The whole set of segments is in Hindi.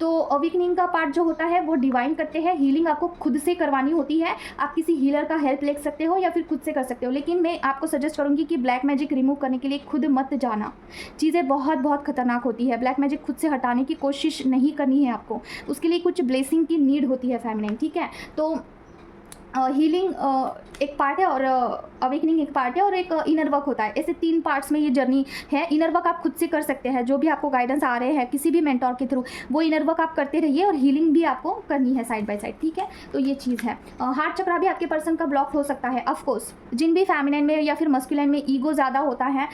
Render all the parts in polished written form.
तो अवेकनिंग का पार्ट जो होता है वो डिवाइन करते हैं, हीलिंग आपको खुद से करवानी होती है। आप किसी हीलर का हेल्प ले सकते हो या फिर खुद से कर सकते हो, लेकिन मैं आपको सजेस्ट करूँगी कि ब्लैक मैजिक रिमूव करने के लिए खुद मत जाना। चीज़ें बहुत बहुत खतरनाक होती है। ब्लैक मैजिक खुद से हटाने की कोशिश नहीं करनी है आपको, उसके लिए कुछ ब्लेसिंग की नीड होती है फेमिनिन, ठीक है। तो हीलिंग एक पार्ट है और अवेकनिंग एक पार्ट है और एक इनर वर्क होता है। ऐसे 3 पार्ट्स में ये जर्नी है। इनर वर्क आप खुद से कर सकते हैं, जो भी आपको गाइडेंस आ रहे हैं किसी भी मेंटोर के थ्रू, वो इनर वर्क आप करते रहिए और हीलिंग भी आपको करनी है साइड बाय साइड, ठीक है। तो ये चीज़ है। हार्ट चक्रा भी आपके पर्सन का ब्लॉक हो सकता है। ऑफकोर्स जिन भी फेमिनिन में या फिर मस्कुलाइन में ईगो ज़्यादा होता है,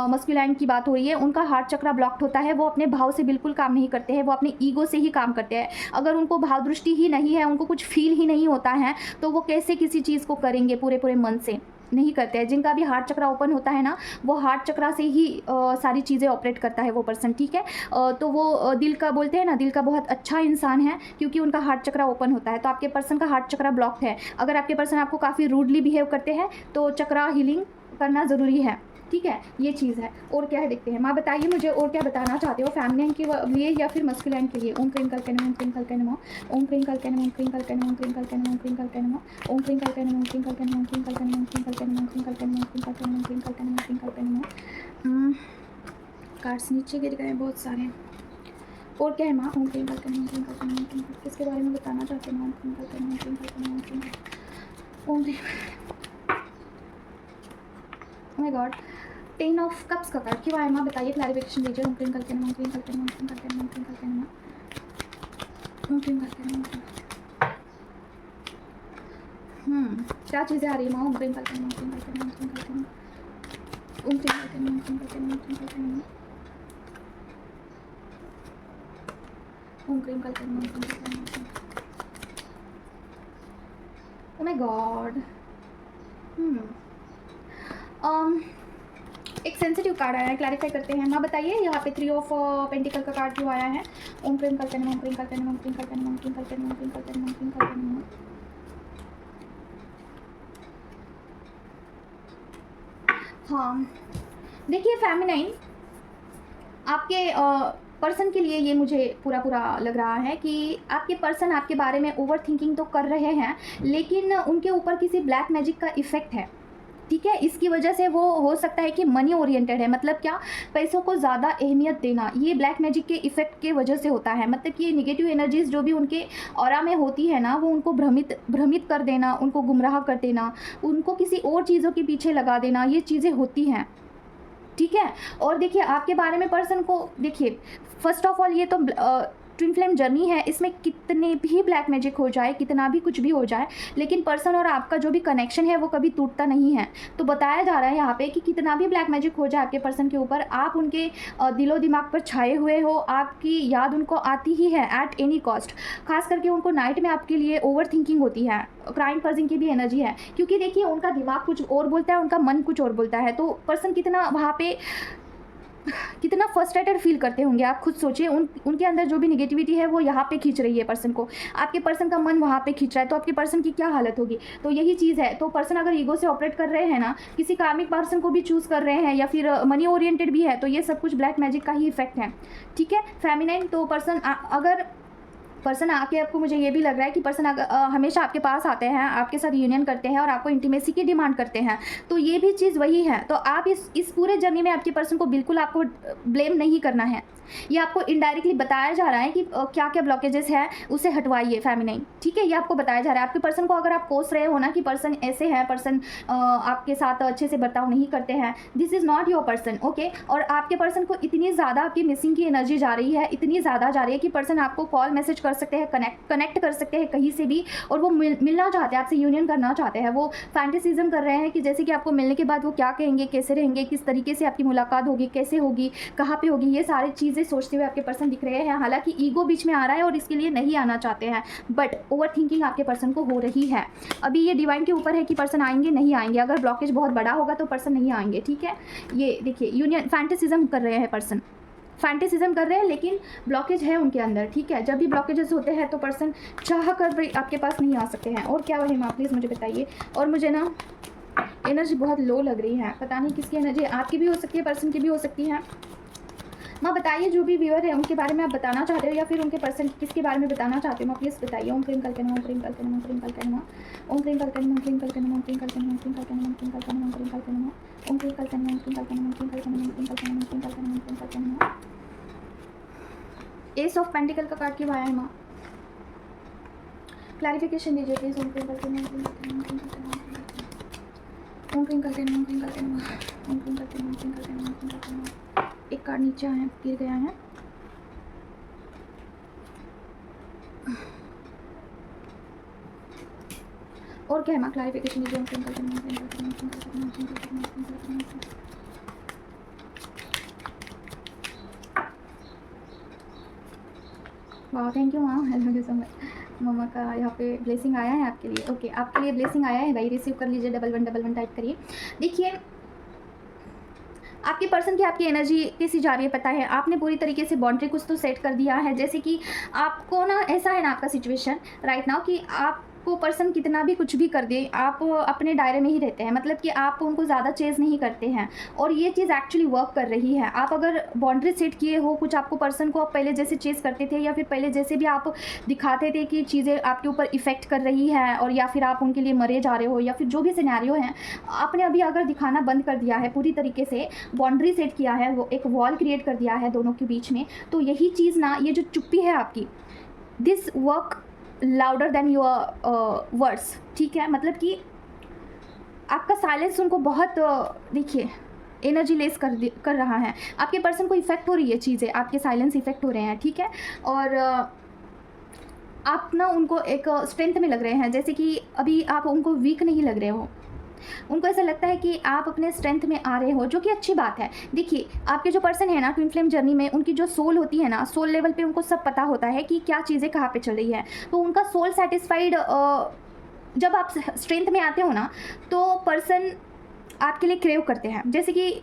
मस्कुलाइन की बात हो रही है, उनका हार्ट चक्रा ब्लॉक्ड होता है। वो अपने भाव से बिल्कुल काम नहीं करते हैं, वो अपने ईगो से ही काम करते हैं। अगर उनको भाव दृष्टि ही नहीं है, उनको कुछ फील ही नहीं होता है, तो वो कैसे किसी चीज़ को करेंगे पूरे पूरे मन से, नहीं करते हैं। जिनका भी हार्ट चक्रा ओपन होता है ना, वो हार्ट चक्रा से ही सारी चीज़ें ऑपरेट करता है वो पर्सन, ठीक है। तो वो दिल का बोलते हैं ना, दिल का बहुत अच्छा इंसान है क्योंकि उनका हार्ट चक्रा ओपन होता है। तो आपके पर्सन का हार्ट चक्रा ब्लॉक है। अगर आपके पर्सन आपको काफ़ी रूडली बिहेव करते हैं तो चक्रा हीलिंग करना ज़रूरी है, ठीक है। ये चीज़ है। और क्या है देखते हैं। माँ बताइए मुझे और क्या बताना चाहते हो फेमिनिन के लिए या फिर मस्कुलाइन के लिए। ओम क्रिंकल कैनम, ओम क्रिंकल कैनम, ओम क्रिंकल कैनम, ओम क्रिंकल कैनम, ओम क्रिंकल कैनम, ओम क्रिंकल कैनम, ओम क्रिंकल कैनम, ओम क्रिंकल कैनम, ओम क्रिंकल कैनम, ओम क्रिंकल कैनम, ओम क्रिंकल कैनम, ओम क्रिंकल कैनम, ओम क्रिंकल कैनम, ओम क्रिंकल कैनम। कार्ड्स नीचे गिर गए बहुत सारे। और क्या है माँ। ओम क्रिंकल कैनम, ओम क्रिंकल कैनम, ओम क्रिंकल, किसके बारे में बताना चाहते हैं। ओम क्रिंकल कैनम, ओम क्रिंकल कैनम, ओम क्रिंकल, ओम माय गॉड। 10 ऑफ कप्स का कार्ड क्यों आया माँ, बताइए, क्लैरिफिकेशन दीजिए। ओम क्रिंकल कैनम, ओम क्रिंकल कैनम, ओम क्रिंकल कैनम, ओम क्रिंकल कैनम, ओम क्रिंकल कैनम, ओम क्रिंकल। क्या चीज़ें आ रही है माँ। ओम क्रिंकल कैनम, ओम क्रिंकल कैनम, ओम क्रिंकल कैनम, ओम क्रिंकल कैनम, ओम क्रिंकल कैनम, ओम क्रिंकल कैनम, ओम क्रिंकल कैनम, ओम क्रिंकल कैनम। Oh my God. एक सेंसिटिव कार्ड आया है, क्लैरिफाई करते हैं। माँ बताइए यहाँ पे 3 ऑफ पेंटिकल का कार्ड क्यों आया है। ओम क्रिंकल कैनम, ओम क्रिंकल कैनम, ओम क्रिंकल कैनम, ओम क्रिंकल कैनम, ओम क्रिंकल कैनम, ओम क्रिंकल कैनम। हाँ देखिए फेमिनाइन, आपके पर्सन के लिए ये मुझे पूरा पूरा लग रहा है कि आपके पर्सन आपके बारे में ओवर थिंकिंग तो कर रहे हैं, लेकिन उनके ऊपर किसी ब्लैक मैजिक का इफ़ेक्ट है, ठीक है। इसकी वजह से वो हो सकता है कि मनी ओरिएंटेड है, मतलब क्या, पैसों को ज़्यादा अहमियत देना, ये ब्लैक मैजिक के इफ़ेक्ट के वजह से होता है। मतलब कि नेगेटिव एनर्जीज जो भी उनके ऑरा में होती है ना, वो उनको भ्रमित कर देना, उनको गुमराह कर देना, उनको किसी और चीज़ों के पीछे लगा देना, ये चीज़ें होती हैं, ठीक है। और देखिए आपके बारे में पर्सन को देखिए, फर्स्ट ऑफ ऑल ये तो ट्विन फ्लेम जर्नी है, इसमें कितने भी ब्लैक मैजिक हो जाए, कितना भी कुछ भी हो जाए, लेकिन पर्सन और आपका जो भी कनेक्शन है वो कभी टूटता नहीं है। तो बताया जा रहा है यहाँ पे कि कितना भी ब्लैक मैजिक हो जाए आपके पर्सन के ऊपर, आप उनके दिलो दिमाग पर छाए हुए हो, आपकी याद उनको आती ही है एट एनी कॉस्ट। खास करके उनको नाइट में आपके लिए ओवर थिंकिंग होती है, क्राइम पर्सन की भी एनर्जी है, क्योंकि देखिए उनका दिमाग कुछ और बोलता है, उनका मन कुछ और बोलता है। तो पर्सन कितना वहाँ पे कितना फ्रस्ट्रेटेड फील करते होंगे, आप खुद सोचिए। उनके अंदर जो भी नेगेटिविटी है वो यहाँ पे खींच रही है पर्सन को, आपके पर्सन का मन वहाँ पे खींच रहा है, तो आपके पर्सन की क्या हालत होगी। तो यही चीज़ है। तो पर्सन अगर ईगो से ऑपरेट कर रहे हैं ना, किसी कार्मिक पर्सन को भी चूज़ कर रहे हैं या फिर मनी ओरिएंटेड भी है, तो ये सब कुछ ब्लैक मैजिक का ही इफेक्ट है, ठीक है फेमिनाइन। तो पर्सन अगर पर्सन आके आपको, मुझे ये भी लग रहा है कि पर्सन हमेशा आपके पास आते हैं, आपके साथ यूनियन करते हैं और आपको इंटीमेसी की डिमांड करते हैं, तो ये भी चीज़ वही है। तो आप इस पूरे जर्नी में आपके पर्सन को बिल्कुल आपको ब्लेम नहीं करना है, ये आपको इनडायरेक्टली बताया जा रहा है कि क्या क्या ब्लॉकेजेस है उसे हटवाइए फेमिनाइन, ठीक है। ये आपको बताया जा रहा है। आपके पर्सन को अगर आप कोस रहे हो ना कि पर्सन ऐसे हैं, पर्सन आपके साथ अच्छे से बर्ताव नहीं करते हैं, this is not your person, okay. और आपके पर्सन को इतनी ज़्यादा आपकी मिसिंग की एनर्जी जा रही है, इतनी ज़्यादा जा रही है कि पर्सन आपको कॉल मैसेज कर सकते हैं, कनेक्ट कर सकते हैं कहीं से भी, और वो मिलना चाहते हैं, आपसे यूनियन करना चाहते हैं। वो फैंटेसिज्म कर रहे हैं कि जैसे कि आपको मिलने के बाद वो क्या कहेंगे, कैसे रहेंगे, किस तरीके से आपकी मुलाकात होगी, कैसे होगी, कहाँ पे होगी, ये सारी चीज़ें सोचते हुए आपके पर्सन दिख रहे हैं। हालांकि ईगो बीच में आ रहा है और इसके लिए नहीं आना चाहते हैं, बट ओवर थिंकिंग आपके पर्सन को हो रही है। अभी ये डिवाइन के ऊपर है कि पर्सन आएंगे नहीं आएंगे। अगर ब्लॉकेज बहुत बड़ा होगा तो पर्सन नहीं आएंगे, ठीक है। ये देखिए यूनियन फैंटेसिज्म कर रहे हैं, पर्सन फैंटेसिज्म कर रहे हैं, लेकिन ब्लॉकेज है उनके अंदर, ठीक है। जब भी ब्लॉकेजेस होते हैं तो पर्सन चाह कर भी आपके पास नहीं आ सकते हैं। और क्या वही माँ प्लीज़ मुझे बताइए। और मुझे ना एनर्जी बहुत लो लग रही है, पता नहीं किसकी एनर्जी, आपकी भी हो सकती है, पर्सन की भी हो सकती है, माँ बताइए, जो भी व्यूअर है उनके बारे में आप बताना चाहते हो या फिर उनके पर्सन किसके बारे में बताना चाहते हो माँ, प्लीज़ बताइए। ओम क्रीम कल्कन, ओम क्रीम कल्कन, ओम क्रीम कल्कन, ओम क्रीम कल्कन, ओम क्रीम कल्कन, ओम क्रीम कल्कन, ओम क्रीम कल्कन, ओम क्रीम कल्कन, ओम क्रीम कल्कन, ओम क्रीम कल्कन, ओम क्रीम कल्कन, ओम क्रीम कल्कन, ओम क्रीम कल्कन, ओम क्रीम कल्कन, ओम क्रीम कल्कन। एस ऑफ पेंटिकल का कार्ड क्यों आया है माँ, क्लैरिफिकेशन दीजिए प्लीज। ओम क्रीम कल्कन, ओम क्रीम कल्कन, ओम क्रीम कल्कन, ओम क्रीम कल्कन, ओम क्रीम कल्कन, ओम क्रीम कल्कन, ओम क्रीम कल्कन, ओम क्रीम कल्कन। एक कार्ड नीचे आया, गिर गया है। और क्या है माँ, क्लैरिफिकेशन दीजिए। ओम क्रीम कल्कन, ओम क्रीम कल्कन, ओम क्रीम कल्कन, ओम क्रीम कल्कन, ओम क्रीम कल्कन। वाह, थैंक यू माँ, थैंक यू सो मच। मम्मा का यहाँ पे ब्लेसिंग आया है आपके लिए। ओके, आपके लिए ब्लेसिंग आया है भाई, रिसीव कर लीजिए। 1111 टाइप करिए। देखिए, आपके पर्सन की आपकी एनर्जी कैसी जा रही है पता है, आपने पूरी तरीके से बाउंड्री कुछ तो सेट कर दिया है। जैसे कि आपको ना ऐसा है ना आपका सिचुएशन राइट नाउ कि आपको पर्सन कितना भी कुछ भी कर दे, आप अपने दायरे में ही रहते हैं, मतलब कि आप उनको ज़्यादा चेज़ नहीं करते हैं। और ये चीज़ एक्चुअली वर्क कर रही है। आप अगर बाउंड्री सेट किए हो कुछ, आपको पर्सन को आप पहले जैसे चेज़ करते थे या फिर पहले जैसे भी आप दिखाते थे कि चीज़ें आपके ऊपर इफ़ेक्ट कर रही है और या फिर आप उनके लिए मरे जा रहे हो या फिर जो भी सिनेरियो है, आपने अभी अगर दिखाना बंद कर दिया है, पूरी तरीके से बाउंड्री सेट किया है, वो एक वॉल क्रिएट कर दिया है दोनों के बीच में, तो यही चीज़ ना, ये जो चुप्पी है आपकी, this work louder than your words, ठीक है। मतलब कि आपका साइलेंस उनको बहुत देखिए एनर्जी लेस कर रहा है। आपके पर्सन को इफेक्ट हो रही है चीज़ें, आपके साइलेंस इफेक्ट हो रहे हैं, ठीक है। और आप ना उनको एक स्ट्रेंथ में लग रहे हैं, जैसे कि अभी आप उनको वीक नहीं लग रहे हो। उनको ऐसा लगता है कि आप अपने स्ट्रेंथ में आ रहे हो, जो कि अच्छी बात है। देखिए, आपके जो पर्सन है ना ट्विन फ्लेम जर्नी में, उनकी जो सोल होती है ना, सोल लेवल पे उनको सब पता होता है कि क्या चीज़ें कहाँ पे चल रही है। तो उनका सोल सेटिस्फाइड, जब आप स्ट्रेंथ में आते हो ना, तो पर्सन आपके लिए क्रेव करते हैं। जैसे कि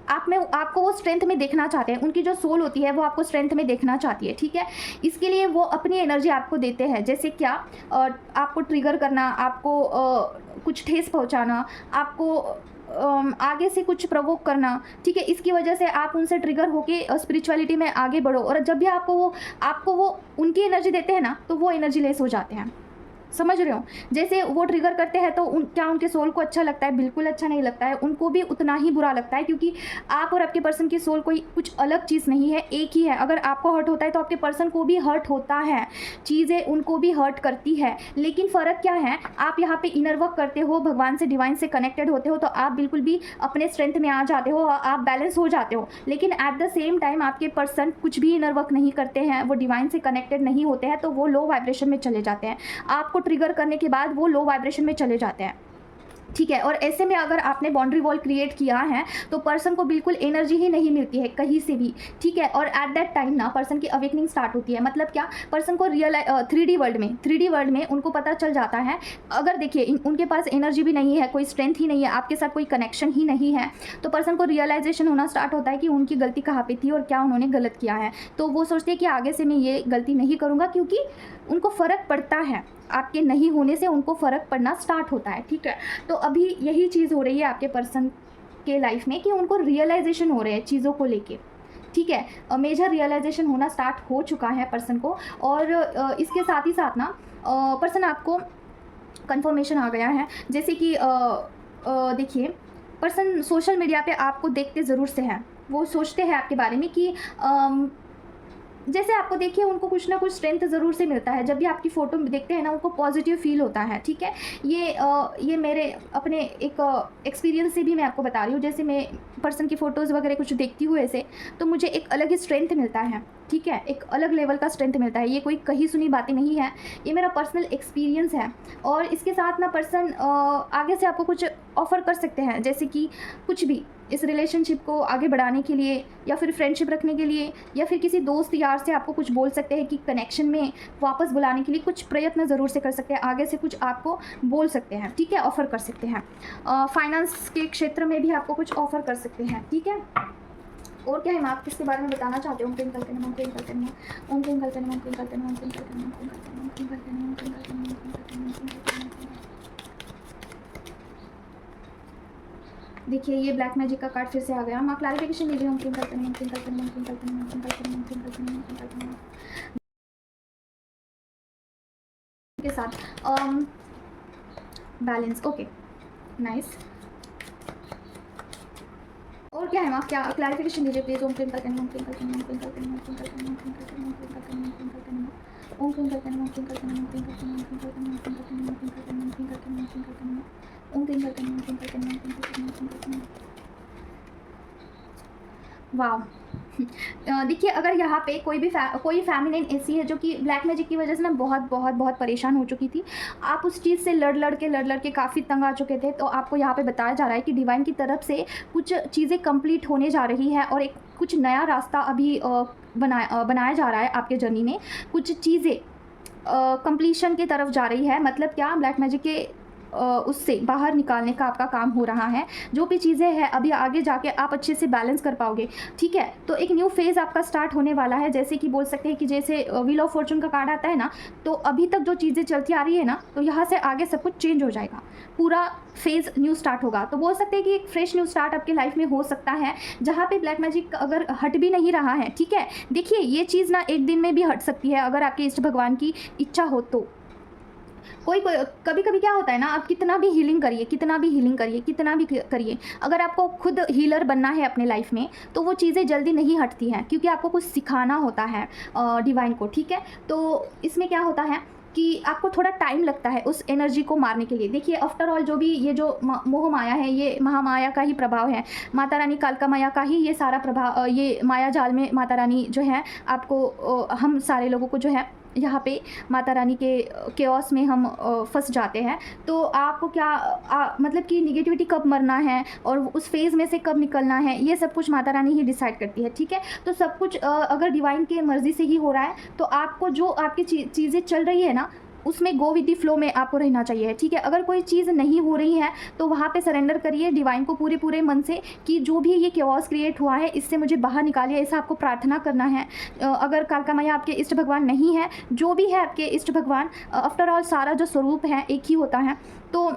आपको वो स्ट्रेंथ में देखना चाहते हैं, उनकी जो सोल होती है वो आपको स्ट्रेंथ में देखना चाहती है, ठीक है। इसके लिए वो अपनी एनर्जी आपको देते हैं। जैसे क्या, आपको ट्रिगर करना, आपको कुछ ठेस पहुंचाना, आपको आगे से कुछ प्रोवोक करना, ठीक है। इसकी वजह से आप उनसे ट्रिगर होके स्पिरिचुअलिटी में आगे बढ़ो। और जब भी आपको वो उनकी एनर्जी देते हैं ना, तो वो एनर्जी लेस हो जाते हैं। समझ रहे हो, जैसे वो ट्रिगर करते हैं तो क्या उनके सोल को अच्छा लगता है? बिल्कुल अच्छा नहीं लगता है, उनको भी उतना ही बुरा लगता है, क्योंकि आप और आपके पर्सन की सोल कोई कुछ अलग चीज़ नहीं है, एक ही है। अगर आपको हर्ट होता है तो आपके पर्सन को भी हर्ट होता है, चीज़ें उनको भी हर्ट करती है। लेकिन फ़र्क क्या है, आप यहाँ पे इनर वर्क करते हो, भगवान से डिवाइन से कनेक्टेड होते हो, तो आप बिल्कुल भी अपने स्ट्रेंथ में आ जाते हो, आप बैलेंस हो जाते हो। लेकिन एट द सेम टाइम आपके पर्सन कुछ भी इनर वर्क नहीं करते हैं, वो डिवाइन से कनेक्टेड नहीं होते हैं, तो वो लो वाइब्रेशन में चले जाते हैं। आपको ट्रिगर करने के बाद वो लो वाइब्रेशन में चले जाते हैं, ठीक है। और ऐसे में अगर आपने बाउंड्री वॉल क्रिएट किया है तो पर्सन को बिल्कुल एनर्जी ही नहीं मिलती है कहीं से भी, ठीक है। और एट दैट टाइम ना पर्सन की अवेकनिंग स्टार्ट होती है। मतलब क्या, पर्सन को रियल 3D वर्ल्ड में उनको पता चल जाता है। अगर देखिए उनके पास एनर्जी भी नहीं है, कोई स्ट्रेंथ ही नहीं है, आपके साथ कोई कनेक्शन ही नहीं है, तो पर्सन को रियलाइजेशन होना स्टार्ट होता है कि उनकी गलती कहाँ पे थी और क्या उन्होंने गलत किया है। तो वो सोचते हैं कि आगे से मैं ये गलती नहीं करूँगा, क्योंकि उनको फ़र्क पड़ता है, आपके नहीं होने से उनको फ़र्क पड़ना स्टार्ट होता है, ठीक है। तो अभी यही चीज़ हो रही है आपके पर्सन के लाइफ में कि उनको रियलाइजेशन हो रहे हैं चीज़ों को लेके, ठीक है। मेजर रियलाइजेशन होना स्टार्ट हो चुका है पर्सन को। और इसके साथ ही साथ ना पर्सन आपको कंफर्मेशन आ गया है। जैसे कि देखिए, पर्सन सोशल मीडिया पे आपको देखते ज़रूर से हैं, वो सोचते हैं आपके बारे में कि जैसे आपको देखिए उनको कुछ ना कुछ स्ट्रेंथ ज़रूर से मिलता है। जब भी आपकी फ़ोटो देखते हैं ना, उनको पॉजिटिव फील होता है, ठीक है। ये मेरे अपने एक एक्सपीरियंस से भी मैं आपको बता रही हूँ। जैसे मैं पर्सन की फ़ोटोज़ वगैरह कुछ देखती हूँ ऐसे, तो मुझे एक अलग ही स्ट्रेंथ मिलता है, ठीक है। एक अलग लेवल का स्ट्रेंथ मिलता है। ये कोई कही सुनी बातें नहीं है, ये मेरा पर्सनल एक्सपीरियंस है। और इसके साथ ना पर्सन आगे से आपको कुछ ऑफ़र कर सकते हैं, जैसे कि कुछ भी इस रिलेशनशिप को आगे बढ़ाने के लिए, या फिर फ्रेंडशिप रखने के लिए, या फिर किसी दोस्त यार से आपको कुछ बोल सकते हैं कि कनेक्शन में वापस बुलाने के लिए कुछ प्रयत्न ज़रूर से कर सकते हैं, आगे से कुछ आपको बोल सकते हैं, ठीक है, ऑफ़र कर सकते हैं। फाइनेंस के क्षेत्र में भी आपको कुछ ऑफ़र कर सकते हैं, ठीक है। और क्या है, मैं आप किसके बारे में बताना चाहते हो? ओम क्रीम कल्कन, ओम क्रीम कल्कन, ओम क्रीम कल्कन, ओम क्रीम कल्कन, ओम क्रीम कल्कन, ओम क्रीम कल्कन, ओम क्रीम कल्कन, ओम क्रीम कल्कन, ओम क्रीम कल्कन, ओम क्रीम कल्कन। देखिए ये ब्लैक मैजिक का कार्ड फिर से आ गया। माँ क्लैरिफिकेशन दीजिए। ओम क्लीम करके ओम क्लीम करके ओम क्लीम करके ओम क्लीम करके ओम क्लीम करके ओम क्लीम करके के साथ बैलेंस। Okay nice. और क्या है माँ, क्या क्लैरिफिकेशन दीजिए प्लीज। ओम क्लीम करके ओम क्लीम करके ओम क्लीम करके ओम क्लीम करके ओम क्लीम करके ओम क्लीम करके ओम क्लीम करके ओम क्लीम करके ओम क्लीम करके ओम क्लीम करके ओम क्लीम करके ओम क्लीम करके ओम क्लीम करके ओम क्लीम करके ओम क्लीम करके ओम क्लीम करके ओम क्लीम करके ओम क्लीम करके ओम क्लीम करके। वाह देखिए अगर यहाँ पे कोई भी कोई फेमिनिन ऐसी है जो कि ब्लैक मैजिक की वजह से ना बहुत बहुत बहुत परेशान हो चुकी थी, आप उस चीज़ से लड़ लड़ के काफ़ी तंग आ चुके थे, तो आपको यहाँ पे बताया जा रहा है कि डिवाइन की तरफ से कुछ चीज़ें कंप्लीट होने जा रही है और एक कुछ नया रास्ता अभी बनाया जा रहा है आपके जर्नी में। कुछ चीज़ें कंप्लीशन की तरफ जा रही है, मतलब क्या, ब्लैक मैजिक के उससे बाहर निकालने का आपका काम हो रहा है। जो भी चीज़ें हैं अभी आगे जाके आप अच्छे से बैलेंस कर पाओगे, ठीक है। तो एक न्यू फेज़ आपका स्टार्ट होने वाला है, जैसे कि बोल सकते हैं कि जैसे व्हील ऑफ फॉर्चून का कार्ड आता है ना, तो अभी तक जो चीज़ें चलती आ रही है ना, तो यहाँ से आगे सब कुछ चेंज हो जाएगा, पूरा फेज़ न्यू स्टार्ट होगा। तो बोल सकते हैं कि एक फ्रेश न्यू स्टार्ट आपके लाइफ में हो सकता है, जहाँ पे ब्लैक मैजिक अगर हट भी नहीं रहा है, ठीक है। देखिए ये चीज़ ना एक दिन में भी हट सकती है अगर आपके इष्ट भगवान की इच्छा हो तो। कोई कभी कभी क्या होता है ना, आप कितना भी हीलिंग करिए, कितना भी हीलिंग करिए, कितना भी करिए, अगर आपको खुद हीलर बनना है अपने लाइफ में, तो वो चीज़ें जल्दी नहीं हटती हैं, क्योंकि आपको कुछ सिखाना होता है डिवाइन को, ठीक है। तो इसमें क्या होता है कि आपको थोड़ा टाइम लगता है उस एनर्जी को मारने के लिए। देखिए आफ्टर ऑल जो भी ये जो मोह माया है, ये महामाया का ही प्रभाव है, माता रानी कालका माया का ही ये सारा प्रभाव, ये माया जाल में माता रानी जो है आपको, हम सारे लोगों को जो है यहाँ पे माता रानी के केओस में हम फंस जाते हैं। तो आपको क्या मतलब कि निगेटिविटी कब मरना है और उस फेज़ में से कब निकलना है, ये सब कुछ माता रानी ही डिसाइड करती है, ठीक है। तो सब कुछ अगर डिवाइन के मर्ज़ी से ही हो रहा है, तो आपको जो आपकी चीज़ें चल रही है ना, उसमें गो विद द फ्लो में आपको रहना चाहिए, ठीक है। अगर कोई चीज़ नहीं हो रही है तो वहाँ पे सरेंडर करिए डिवाइन को पूरे मन से कि जो भी ये केओस क्रिएट हुआ है इससे मुझे बाहर निकालिए, ऐसा आपको प्रार्थना करना है। अगर कालका मैया आपके इष्ट भगवान नहीं है, जो भी है आपके इष्ट भगवान, आफ्टर ऑल सारा जो स्वरूप है एक ही होता है, तो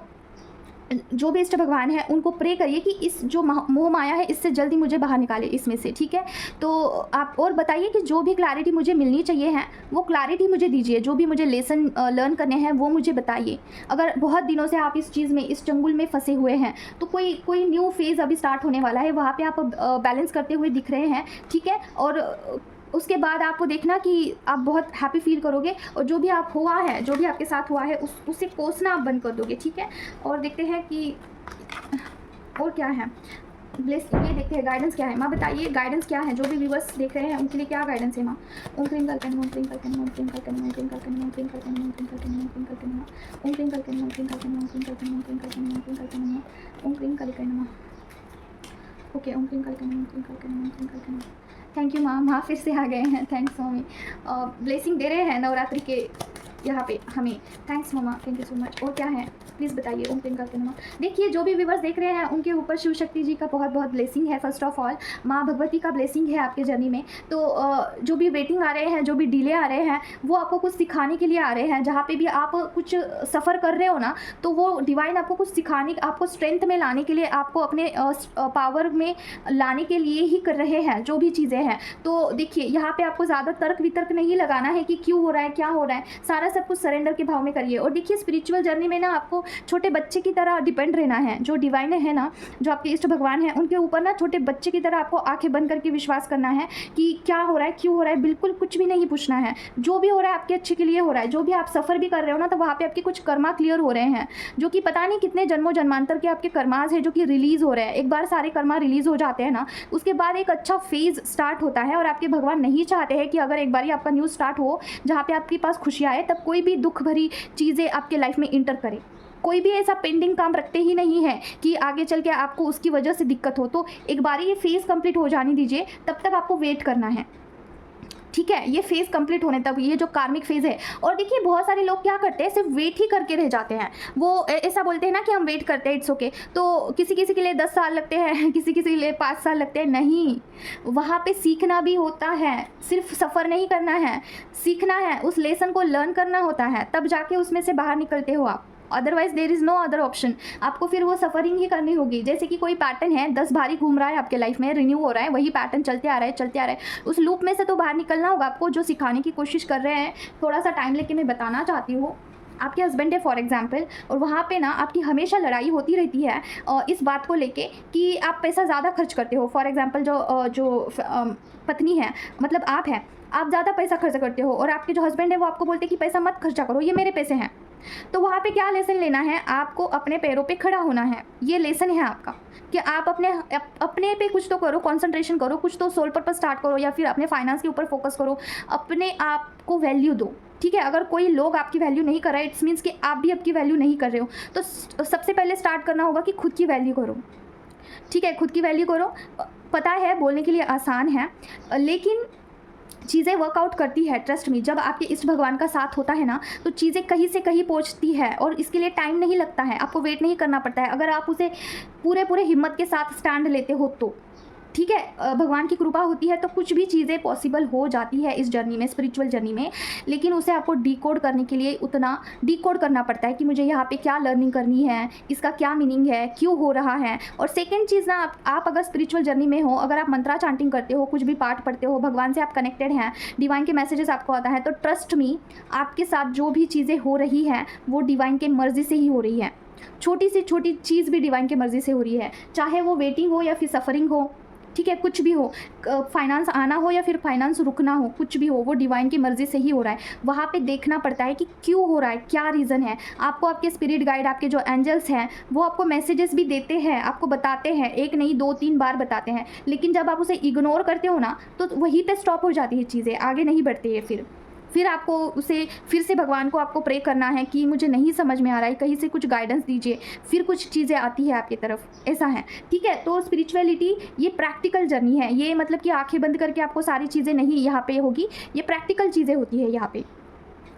जो भी इष्ट भगवान है उनको प्रे करिए कि इस जो मोह माया है इससे जल्दी मुझे बाहर निकाले इसमें से, ठीक है। तो आप और बताइए कि जो भी क्लैरिटी मुझे मिलनी चाहिए है वो क्लैरिटी मुझे दीजिए, जो भी मुझे लेसन लर्न करने हैं वो मुझे बताइए। अगर बहुत दिनों से आप इस चीज़ में, इस चंगुल में फंसे हुए हैं, तो कोई न्यू फेज़ अभी स्टार्ट होने वाला है, वहाँ पर आप बैलेंस करते हुए दिख रहे हैं, ठीक है। और उसके बाद आपको देखना कि आप बहुत हैप्पी फील करोगे, और जो भी आप हुआ है, जो भी आपके साथ हुआ है उसे कोसना आप बंद कर दोगे, ठीक है। और देखते हैं कि और क्या है ब्लेस, ये देखते हैं गाइडेंस क्या है। माँ बताइए गाइडेंस क्या है, जो भी व्यूअर्स देख रहे हैं उनके लिए क्या गाइडेंस है माँ। ओम क्लीम करके ओम क्लीम करके ओम क्लीम करके ओम क्लीम करके ओम क्लीम करके ओम क्लीम करके ओम क्लीम करके ओम क्लीम करके ओम क्लीम करके ओम क्लीम करके ओम क्लीम करके ओम क्लीम करके ओम क्लीम करके ओके ओम क्लीम करके ओम क्लीम करके ओम क्लीम करके। थैंक यू माँ फिर से आ गए हैं, थैंक्स मम्मी, ब्लेसिंग दे रहे हैं नवरात्रि के यहाँ पे हमें। थैंक्स मम्मा, थैंक यू सो मच। और क्या है प्लीज़ बताइए। ओम क्लीम करके नमः। देखिए जो भी व्यूवर्स देख रहे हैं उनके ऊपर शिव शक्ति जी का बहुत बहुत ब्लेसिंग है। फर्स्ट ऑफ ऑल माँ भगवती का ब्लेसिंग है आपके जर्नी में। तो जो भी वेटिंग आ रहे हैं, जो भी डिले आ रहे हैं, वो आपको कुछ सिखाने के लिए आ रहे हैं। जहाँ पे भी आप कुछ सफ़र कर रहे हो ना, तो वो डिवाइन आपको कुछ सिखाने, आपको स्ट्रेंथ में लाने के लिए, आपको अपने पावर में लाने के लिए ही कर रहे हैं जो भी चीज़ें हैं। तो देखिए यहाँ पे आपको ज़्यादा तर्क वितर्क नहीं लगाना है कि क्यों हो रहा है, क्या हो रहा है, सारा सब कुछ सरेंडर के भाव में करिए। और देखिए स्पिरिचुअल जर्नी में ना आपको छोटे बच्चे की तरह डिपेंड रहना है। जो डिवाइन है ना, जो आपके इष्ट भगवान हैं, उनके ऊपर ना छोटे बच्चे की तरह आपको आंखें बंद करके विश्वास करना है कि क्या हो रहा है, क्यों हो रहा है, बिल्कुल कुछ भी नहीं पूछना है। जो भी हो रहा है आपके अच्छे के लिए हो रहा है। जो भी आप सफ़र भी कर रहे हो ना, तो वहाँ पे आपके कुछ कर्मा क्लियर हो रहे हैं, जो कि पता नहीं कितने जन्मों जन्मांतर के आपके कर्माज है जो कि रिलीज़ हो रहे हैं। एक बार सारे कर्मा रिलीज़ हो जाते हैं ना, उसके बाद एक अच्छा फेज़ स्टार्ट होता है। और आपके भगवान नहीं चाहते हैं कि अगर एक बार आपका न्यू स्टार्ट हो जहाँ पे आपके पास खुशियाँ आए, तब कोई भी दुख भरी चीज़ें आपके लाइफ में इंटर करे। कोई भी ऐसा पेंडिंग काम रखते ही नहीं है कि आगे चल के आपको उसकी वजह से दिक्कत हो। तो एक बार ये फेज़ कंप्लीट हो जाने दीजिए, तब तक आपको वेट करना है, ठीक है। ये फेज़ कंप्लीट होने तक, ये जो कार्मिक फेज़ है। और देखिए बहुत सारे लोग क्या करते हैं, सिर्फ वेट ही करके रह जाते हैं। वो ऐसा बोलते हैं ना कि हम वेट करते हैं, इट्स ओके। तो किसी किसी के लिए 10 साल लगते हैं, किसी किसी के लिए 5 साल लगते हैं। नहीं, वहाँ पे सीखना भी होता है, सिर्फ सफ़र नहीं करना है, सीखना है, उस लेसन को लर्न करना होता है, तब जाके उसमें से बाहर निकलते हो आप। Otherwise there is no other option. आपको फिर वो सफरिंग ही करनी होगी। जैसे कि कोई पैटर्न है 10 बारी घूम रहा है आपके लाइफ में, रिन्यू हो रहा है, वही पैटर्न चलते आ रहा है चलते आ रहा है, उस लूप में से तो बाहर निकलना होगा आपको। जो सिखाने की कोशिश कर रहे हैं, थोड़ा सा टाइम लेके मैं बताना चाहती हूँ। आपके हस्बैंड है फॉर एग्जांपल, और वहाँ पे ना आपकी हमेशा लड़ाई होती रहती है इस बात को लेके कि आप पैसा ज़्यादा खर्च करते हो। फॉर एग्जांपल जो पत्नी है, मतलब आप हैं, आप ज़्यादा पैसा खर्च करते हो और आपके जो हस्बैंड है वो आपको बोलते हैं कि पैसा मत खर्चा करो, ये मेरे पैसे हैं। तो वहाँ पे क्या लेसन लेना है, आपको अपने पैरों पे खड़ा होना है। ये लेसन है आपका कि आप अपने पे कुछ तो करो, कंसंट्रेशन करो, कुछ तो सोल पर्पस स्टार्ट करो, या फिर अपने फाइनेंस के ऊपर फोकस करो, अपने आप को वैल्यू दो। ठीक है, अगर कोई लोग आपकी वैल्यू नहीं कर रहा है, इट्स मीन्स कि आप भी आपकी वैल्यू नहीं कर रहे हो। तो सबसे पहले स्टार्ट करना होगा कि खुद की वैल्यू करो। ठीक है, खुद की वैल्यू करो। पता है बोलने के लिए आसान है, लेकिन चीज़ें वर्कआउट करती है, ट्रस्ट मी। जब आपके इष्ट भगवान का साथ होता है ना, तो चीज़ें कहीं से कहीं पहुंचती है, और इसके लिए टाइम नहीं लगता है, आपको वेट नहीं करना पड़ता है, अगर आप उसे पूरे हिम्मत के साथ स्टैंड लेते हो तो। ठीक है, भगवान की कृपा होती है तो कुछ भी चीज़ें पॉसिबल हो जाती है इस जर्नी में, स्पिरिचुअल जर्नी में। लेकिन उसे आपको डिकोड करने के लिए उतना डिकोड करना पड़ता है कि मुझे यहाँ पे क्या लर्निंग करनी है, इसका क्या मीनिंग है, क्यों हो रहा है। और सेकेंड चीज़ ना, आप अगर स्पिरिचुअल जर्नी में हो, अगर आप मंत्रा चांटिंग करते हो, कुछ भी पाठ पढ़ते हो, भगवान से आप कनेक्टेड हैं, डिवाइन के मैसेजेस आपको आता है, तो ट्रस्ट मी, आपके साथ जो भी चीज़ें हो रही हैं वो डिवाइन के मर्जी से ही हो रही है। छोटी से छोटी चीज़ भी डिवाइन के मर्जी से हो रही है, चाहे वो वेटिंग हो या फिर सफरिंग हो। ठीक है, कुछ भी हो, फाइनेंस आना हो या फिर फाइनेंस रुकना हो, कुछ भी हो, वो डिवाइन की मर्ज़ी से ही हो रहा है। वहाँ पे देखना पड़ता है कि क्यों हो रहा है, क्या रीज़न है। आपको आपके स्पिरिट गाइड, आपके जो एंजल्स हैं, वो आपको मैसेजेस भी देते हैं, आपको बताते हैं, एक नहीं 2-3 बार बताते हैं। लेकिन जब आप उसे इग्नोर करते हो ना, तो वहीं पर स्टॉप हो जाती है चीज़ें, आगे नहीं बढ़ती है। फिर आपको उसे फिर से भगवान को आपको प्रे करना है कि मुझे नहीं समझ में आ रहा है, कहीं से कुछ गाइडेंस दीजिए, फिर कुछ चीज़ें आती है आपकी तरफ, ऐसा है। ठीक है, तो स्पिरिचुअलिटी ये प्रैक्टिकल जर्नी है, ये मतलब कि आंखें बंद करके आपको सारी चीज़ें नहीं यहाँ पे होगी, ये प्रैक्टिकल चीज़ें होती है यहाँ पे।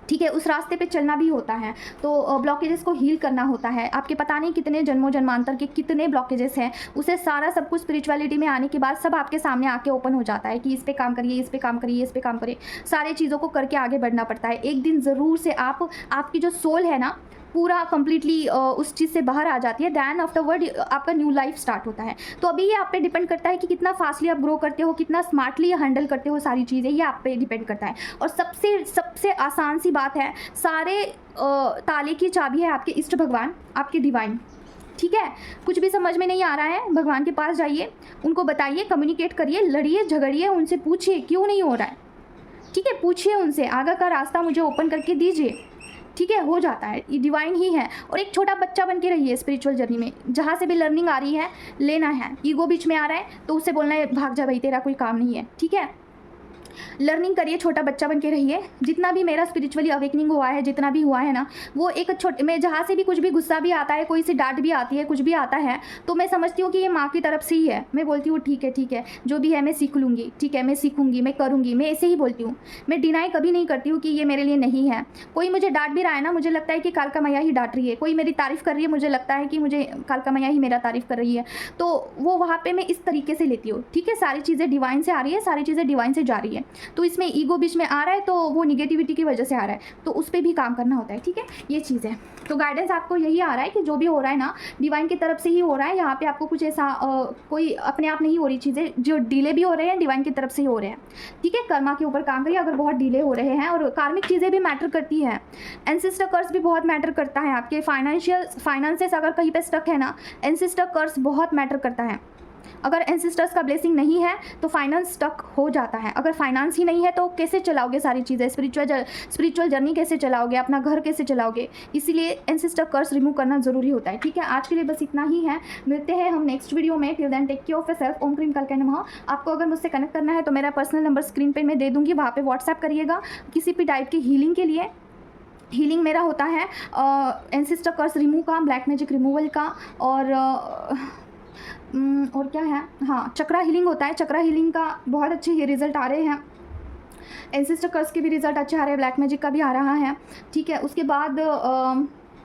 ठीक है, उस रास्ते पे चलना भी होता है, तो ब्लॉकेजेस को हील करना होता है। आपके पता नहीं कितने जन्मों जन्मांतर के कितने ब्लॉकेजेस हैं, उसे सारा सब कुछ स्पिरिचुअलिटी में आने के बाद सब आपके सामने आके ओपन हो जाता है कि इस पे काम करिए, इस पे काम करिए, इस पे काम करिए। सारी चीज़ों को करके आगे बढ़ना पड़ता है। एक दिन ज़रूर से आपकी जो सोल है ना, पूरा कंप्लीटली उस चीज़ से बाहर आ जाती है, दैन आफ्टरवर्ड आपका न्यू लाइफ स्टार्ट होता है। तो अभी ये आप पे डिपेंड करता है कि कितना फास्टली आप ग्रो करते हो, कितना स्मार्टली हैंडल करते हो सारी चीज़ें, ये आप पे डिपेंड करता है। और सबसे आसान सी बात है, सारे ताले की चाबी है आपके इष्ट भगवान, आपके डिवाइन। ठीक है, कुछ भी समझ में नहीं आ रहा है, भगवान के पास जाइए, उनको बताइए, कम्युनिकेट करिए, लड़िए झगड़िए, उनसे पूछिए क्यों नहीं हो रहा है। ठीक है, पूछिए उनसे, आगे का रास्ता मुझे ओपन करके दीजिए। ठीक है, हो जाता है, ये डिवाइन ही है। और एक छोटा बच्चा बन के रहिए स्पिरिचुअल जर्नी में, जहाँ से भी लर्निंग आ रही है लेना है। ईगो बीच में आ रहा है तो उससे बोलना है भाग जा भाई, तेरा कोई काम नहीं है। ठीक है, लर्निंग करिए, छोटा बच्चा बन के रहिए। जितना भी मेरा स्पिरिचुअली अवेकनिंग हुआ है, जितना भी हुआ है ना, वो एक छोटे में जहाँ से भी कुछ भी गुस्सा भी आता है, कोई सी डांट भी आती है, कुछ भी आता है, तो मैं समझती हूँ कि ये माँ की तरफ से ही है। मैं बोलती हूँ ठीक है, जो भी है मैं सीख लूँगी, ठीक है, मैं सीखूँगी, मैं करूँगी, मैं ऐसे ही बोलती हूँ। मैं डिनाई कभी नहीं करती हूँ कि ये मेरे लिए नहीं है। कोई मुझे डांट भी रहा है ना, मुझे लगता है कि कालका मैया ही डांट रही है। कोई मेरी तारीफ़ कर रही है, मुझे लगता है कि मुझे कालका मैया ही मेरा तारीफ़ कर रही है। तो वो वहाँ पर मैं इस तरीके से लेती हूँ। ठीक है, सारी चीज़ें डिवाइन से आ रही है, सारी चीज़ें डिवाइन से जा रही है। तो इसमें ईगो बीच में आ रहा है तो वो निगेटिविटी की वजह से आ रहा है, तो उस पर भी काम करना होता है। ठीक है, ये चीज़ है। तो गाइडेंस आपको यही आ रहा है कि जो भी हो रहा है ना, डिवाइन की तरफ से ही हो रहा है। यहाँ पे आपको कुछ ऐसा कोई अपने आप नहीं हो रही चीज़ें, जो डिले भी हो रहे हैं डिवाइन की तरफ से ही हो रहे हैं। ठीक है, कर्मा के ऊपर काम करिए अगर बहुत डिले हो रहे हैं। और कार्मिक चीज़ें भी मैटर करती है, एंसेस्टर कर्स भी बहुत मैटर करता है। आपके फाइनेंसेस अगर कहीं पर स्टक है ना, एंसेस्टर कर्स बहुत मैटर करता है। अगर एंसेस्टर्स का ब्लेसिंग नहीं है तो फाइनेंस स्टक हो जाता है। अगर फाइनेंस ही नहीं है तो कैसे चलाओगे सारी चीज़ें, स्पिरिचुअल जर्नी कैसे चलाओगे, अपना घर कैसे चलाओगे। इसीलिए एंसेस्टर कर्स रिमूव करना ज़रूरी होता है। ठीक है, आज के लिए बस इतना ही है, मिलते हैं हम नेक्स्ट वीडियो में। Till then take care of yourself. ओम क्रीम कालका नमः। आपको अगर मुझसे कनेक्ट करना है तो मेरा पर्सनल नंबर स्क्रीन पर मैं दे दूँगी, वहाँ पर व्हाट्सएप करिएगा किसी भी टाइप की हीलिंग के लिए। हीलिंग मेरा होता है एंसेस्टर कर्स रिमूव का, ब्लैक मैजिक रिमूवल का, और क्या है, हाँ, चक्रा हीलिंग होता है। चक्रा हीलिंग का बहुत अच्छे ये रिजल्ट आ रहे हैं, एंसेस्टर कर्स के भी रिजल्ट अच्छे आ रहे हैं, ब्लैक मैजिक का भी आ रहा है। ठीक है, उसके बाद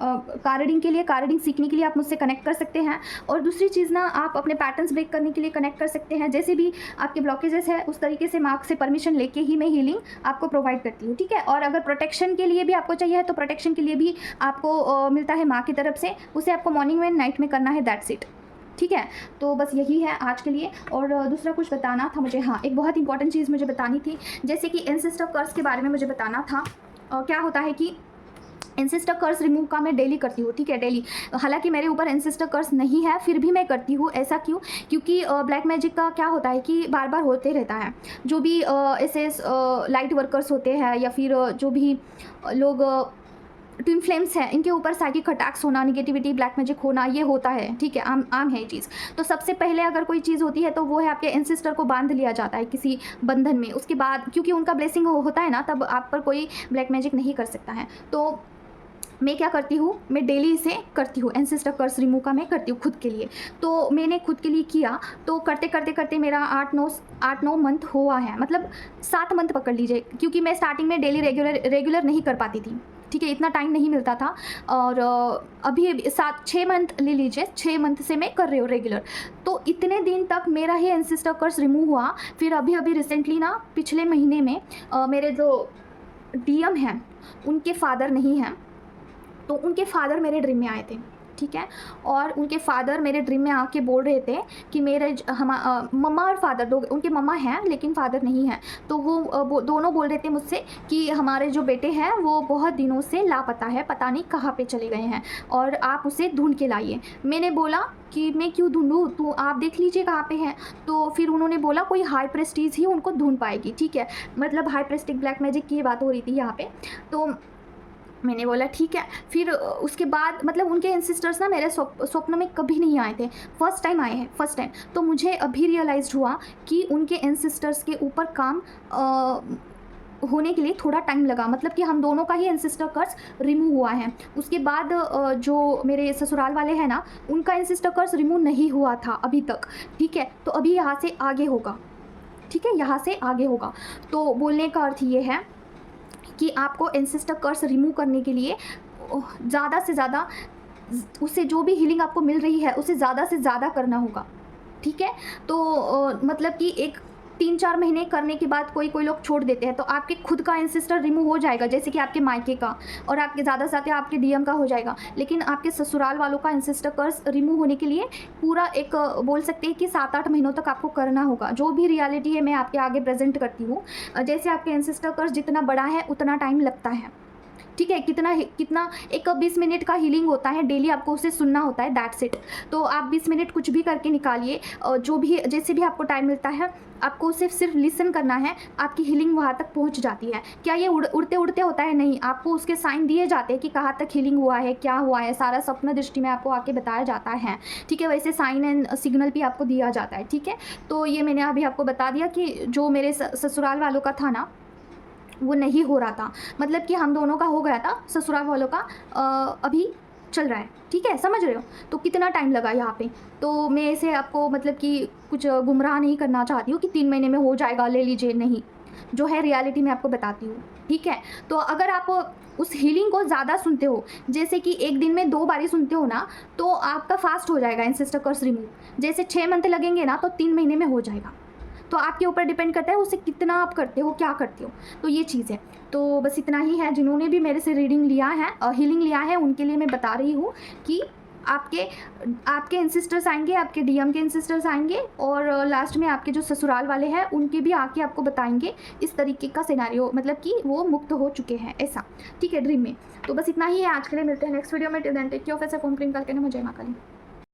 कार्ड रीडिंग के लिए, कार्ड रीडिंग सीखने के लिए आप मुझसे कनेक्ट कर सकते हैं। और दूसरी चीज़ ना, आप अपने पैटर्न्स ब्रेक करने के लिए कनेक्ट कर सकते हैं। जैसे भी आपके ब्लॉकेजेस है उस तरीके से माँ से परमिशन लेके ही मैं हीलिंग आपको प्रोवाइड करती हूँ, ठीक है। और अगर प्रोटेक्शन के लिए भी आपको चाहिए तो प्रोटेक्शन के लिए भी आपको मिलता है माँ की तरफ से, उसे आपको मॉर्निंग में नाइट में करना है, दैट्स इट, ठीक है। तो बस यही है आज के लिए। और दूसरा कुछ बताना था मुझे, हाँ, एक बहुत इंपॉर्टेंट चीज़ मुझे बतानी थी, जैसे कि एंसेस्टर कर्स के बारे में मुझे बताना था। क्या होता है कि एंसेस्टर कर्स रिमूव का मैं डेली करती हूँ, ठीक है, डेली। हालांकि मेरे ऊपर एंसेस्टर कर्स नहीं है, फिर भी मैं करती हूँ। ऐसा क्यों? क्योंकि ब्लैक मैजिक का क्या होता है कि बार बार होते रहता है। जो भी ऐसे लाइट वर्कर्स होते हैं या फिर जो भी लोग ट्विन फ्लेम्स हैं, इनके ऊपर साइकिक अटैक्स होना, निगेटिविटी, ब्लैक मैजिक होना, ये होता है, ठीक है, आम है ये चीज़। तो सबसे पहले अगर कोई चीज़ होती है तो वो है आपके एंसेस्टर को बांध लिया जाता है किसी बंधन में। उसके बाद क्योंकि उनका ब्लेसिंग होता है ना, तब आप पर कोई ब्लैक मैजिक नहीं कर सकता है। तो मैं क्या करती हूँ, मैं डेली इसे करती हूँ, एंसेस्टर कर्स रिमूव का मैं करती हूँ खुद के लिए। तो मैंने खुद के लिए किया, तो करते करते करते मेरा 8-9 मंथ हुआ है, मतलब 7 मंथ पकड़ लीजिए, क्योंकि मैं स्टार्टिंग में डेली रेगुलर नहीं कर पाती थी, ठीक है, इतना टाइम नहीं मिलता था। और अभी 6 मंथ ले लीजिए, 6 मंथ से मैं कर रही हूँ रेगुलर। तो इतने दिन तक मेरा ही एंसेस्टर कर्स रिमूव हुआ। फिर अभी रिसेंटली ना, पिछले महीने में मेरे जो डीएम हैं उनके फादर नहीं हैं, तो उनके फादर मेरे ड्रीम में आए थे, ठीक है। और उनके फादर मेरे ड्रीम में आके बोल रहे थे कि मेरे मम्मा और फादर दो, उनके मम्मा हैं लेकिन फादर नहीं है। तो वो दोनों बोल रहे थे मुझसे कि हमारे जो बेटे हैं वो बहुत दिनों से लापता है, पता नहीं कहाँ पे चले गए हैं और आप उसे ढूंढ के लाइए। मैंने बोला कि मैं क्यों ढूंढूँ, तो आप देख लीजिए कहाँ पे हैं। तो फिर उन्होंने बोला कोई हाई प्रेस्टीज ही उनको ढूंढ पाएगी, ठीक है, मतलब हाई प्रेस्टिक ब्लैक मैजिक की बात हो रही थी यहाँ पे। तो मैंने बोला ठीक है। फिर उसके बाद मतलब उनके एंसेस्टर्स ना मेरे स्वप्न में कभी नहीं आए थे, फर्स्ट टाइम आए हैं, फर्स्ट टाइम। तो मुझे अभी रियलाइज़ हुआ कि उनके एंसेस्टर्स के ऊपर काम होने के लिए थोड़ा टाइम लगा, मतलब कि हम दोनों का ही एंसेस्टर कर्स रिमूव हुआ है। उसके बाद जो मेरे ससुराल वाले हैं ना, उनका एंसेस्टर कर्स रिमूव नहीं हुआ था अभी तक, ठीक है। तो अभी यहाँ से आगे होगा, ठीक है, यहाँ से आगे होगा। तो बोलने का अर्थ ये है कि आपको एंसेस्टर कर्स रिमूव करने के लिए ज़्यादा से ज़्यादा, उससे जो भी हीलिंग आपको मिल रही है उसे ज़्यादा से ज़्यादा करना होगा, ठीक है। तो मतलब कि 3-4 महीने करने के बाद कोई लोग छोड़ देते हैं, तो आपके खुद का एंसेस्टर रिमूव हो जाएगा, जैसे कि आपके मायके का और आपके ज़्यादा से ज़्यादा आपके डीएम का हो जाएगा। लेकिन आपके ससुराल वालों का एंसेस्टर कर्स रिमूव होने के लिए पूरा एक बोल सकते हैं कि 7-8 महीनों तक आपको करना होगा। जो भी रियलिटी है मैं आपके आगे प्रेजेंट करती हूँ। जैसे आपके एंसेस्टर कर्स जितना बड़ा है उतना टाइम लगता है, ठीक है, कितना एक 20 मिनट का हीलिंग होता है, डेली आपको उसे सुनना होता है, दैट्स इट। तो आप 20 मिनट कुछ भी करके निकालिए, जो भी जैसे भी आपको टाइम मिलता है आपको सिर्फ लिसन करना है, आपकी हीलिंग वहाँ तक पहुँच जाती है। क्या ये उड़ते उड़ते होता है? नहीं, आपको उसके साइन दिए जाते हैं कि कहाँ तक हीलिंग हुआ है, क्या हुआ है, सारा स्वप्न दृष्टि में आपको आके बताया जाता है, ठीक है। वैसे साइन एंड सिग्नल भी आपको दिया जाता है, ठीक है। तो ये मैंने अभी आपको बता दिया कि जो मेरे ससुराल वालों का था ना, वो नहीं हो रहा था, मतलब कि हम दोनों का हो गया था, ससुराल वालों का अभी चल रहा है, ठीक है, समझ रहे हो। तो कितना टाइम लगा यहाँ पे। तो मैं इसे आपको मतलब कि कुछ गुमराह नहीं करना चाहती हूँ कि 3 महीने में हो जाएगा, ले लीजिए, नहीं, जो है रियलिटी में आपको बताती हूँ, ठीक है। तो अगर आप उस हीलिंग को ज़्यादा सुनते हो, जैसे कि एक दिन में 2 बारी सुनते हो ना, तो आपका फास्ट हो जाएगा एंसेस्टर कर्स रिमूव। जैसे 6 मंथ लगेंगे ना, तो 3 महीने में हो जाएगा। तो आपके ऊपर डिपेंड करता है उसे कितना आप करते हो, क्या करते हो, तो ये चीज़ है। तो बस इतना ही है। जिन्होंने भी मेरे से रीडिंग लिया है, हीलिंग लिया है, उनके लिए मैं बता रही हूँ कि आपके एंसेस्टर्स आएंगे, आपके डीएम के एंसेस्टर्स आएंगे और लास्ट में आपके जो ससुराल वाले हैं उनके भी आके आपको बताएंगे इस तरीके का सिनेरियो, मतलब कि वो मुक्त हो चुके हैं, ऐसा, ठीक है, ड्रीम में। तो बस इतना ही है आज के लिए, मिलते हैं नेक्स्ट वीडियो में। Till then take care of yourself, ओम क्लीम काल के नमः, जय मां काली।